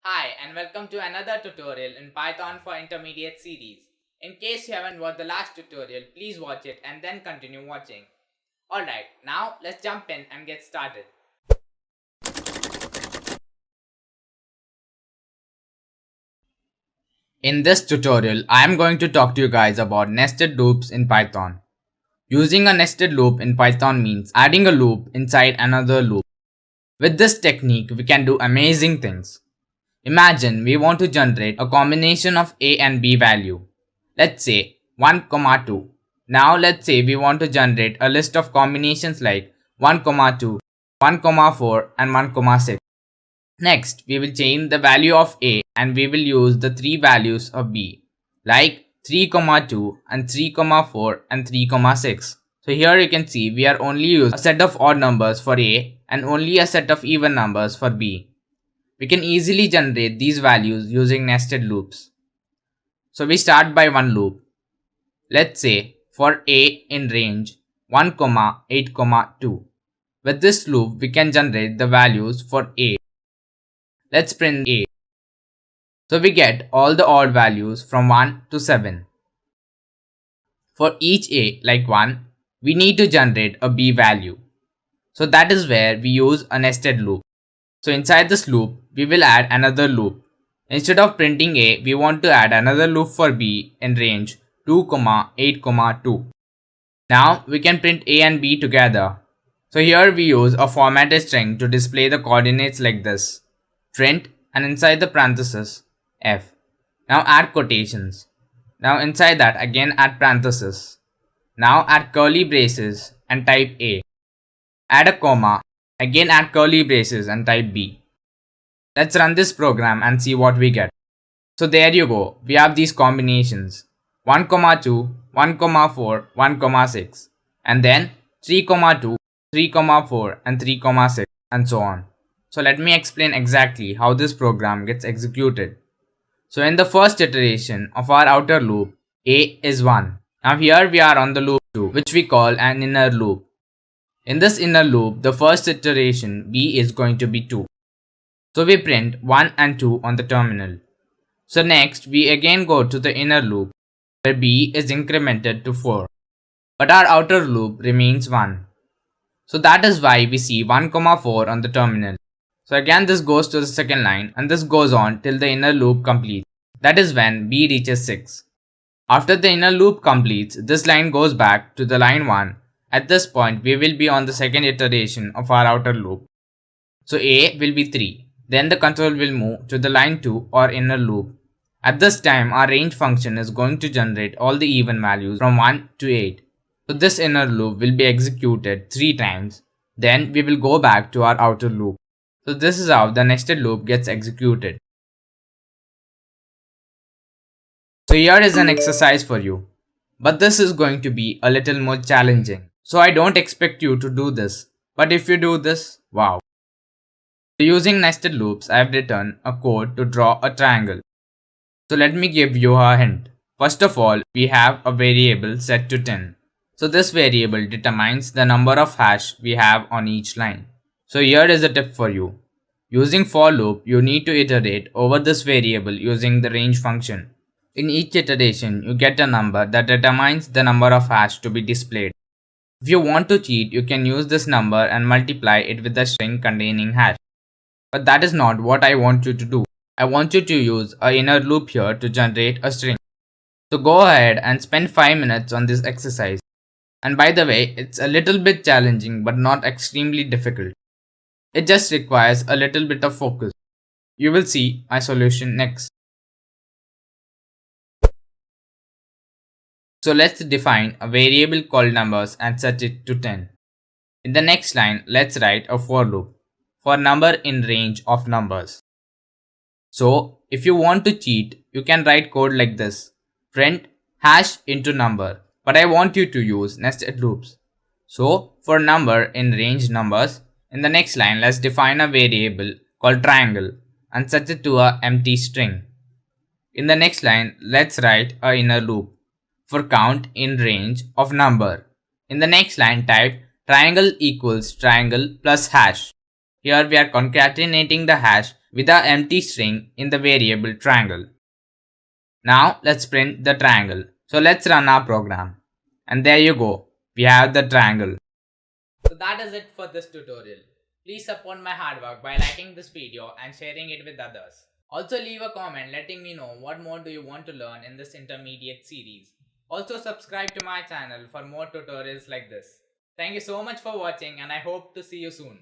Hi and welcome to another tutorial in Python for Intermediate series. In case you haven't watched the last tutorial, please watch it and then continue watching. Alright, now let's jump in and get started. In this tutorial, I am going to talk to you guys about nested loops in Python. Using a nested loop in Python means adding a loop inside another loop. With this technique, we can do amazing things. Imagine we want to generate a combination of a and b value. Let's say 1, 2. Now let's say we want to generate a list of combinations like 1, 2, 1, 4 and 1, 6. Next, we will change the value of a and we will use the three values of b like 3, 2 and 3, 4 and 3, 6. So here you can see we are only using a set of odd numbers for a and only a set of even numbers for b. We can easily generate these values using nested loops. So we start by one loop. Let's say for a in range 1, 8, 2. With this loop, we can generate the values for a. Let's print a. So we get all the odd values from 1 to 7. For each a like 1, we need to generate a b value. So that is where we use a nested loop. So inside this loop, we will add another loop. Instead of printing a, we want to add another loop for b in range 2, 8, 2. Now we can print a and b together. So here we use a formatted string to display the coordinates like this. Print and inside the parenthesis f. Now add quotations. Now inside that again add parenthesis. Now add curly braces and type a. Add a comma. Again add curly braces and type b. Let's run this program and see what we get. So there you go, we have these combinations 1, 2, 1, 4, 1, 6 and then 3, 2, 3, 4 and 3, 6 and so on. So let me explain exactly how this program gets executed. So in the first iteration of our outer loop, a is 1. Now here we are on the loop 2, which we call an inner loop. In this inner loop, the first iteration b is going to be 2. So we print 1 and 2 on the terminal. So next we again go to the inner loop where b is incremented to 4. But our outer loop remains 1. So that is why we see 1, 4 on the terminal. So again this goes to the second line and this goes on till the inner loop completes. That is when b reaches 6. After the inner loop completes, this line goes back to the line 1. At this point we will be on the second iteration of our outer loop. So a will be 3. Then the control will move to the line 2 or inner loop. At this time, our range function is going to generate all the even values from 1 to 8. So this inner loop will be executed 3 times. Then we will go back to our outer loop. So this is how the nested loop gets executed. So here is an exercise for you. But this is going to be a little more challenging. So I don't expect you to do this. But if you do this, wow. So using nested loops, I have written a code to draw a triangle. So let me give you a hint. First of all, we have a variable set to 10. So this variable determines the number of hash we have on each line. So here is a tip for you. Using for loop, you need to iterate over this variable using the range function. In each iteration, you get a number that determines the number of hash to be displayed. If you want to cheat, you can use this number and multiply it with a string containing hash. But that is not what I want you to do. I want you to use an inner loop here to generate a string. So go ahead and spend 5 minutes on this exercise. And by the way, it's a little bit challenging but not extremely difficult. It just requires a little bit of focus. You will see my solution next. So let's define a variable called numbers and set it to 10. In the next line, let's write a for loop for number in range of numbers. So if you want to cheat, you can write code like this. Print hash into number. But I want you to use nested loops. So for number in range numbers, in the next line let's define a variable called triangle and set it to a empty string. In the next line let's write a inner loop for count in range of number. In the next line type triangle equals triangle plus hash. Here we are concatenating the hash with our empty string in the variable triangle. Now let's print the triangle. So let's run our program. And there you go. We have the triangle. So that is it for this tutorial. Please support my hard work by liking this video and sharing it with others. Also leave a comment letting me know what more do you want to learn in this intermediate series. Also subscribe to my channel for more tutorials like this. Thank you so much for watching and I hope to see you soon.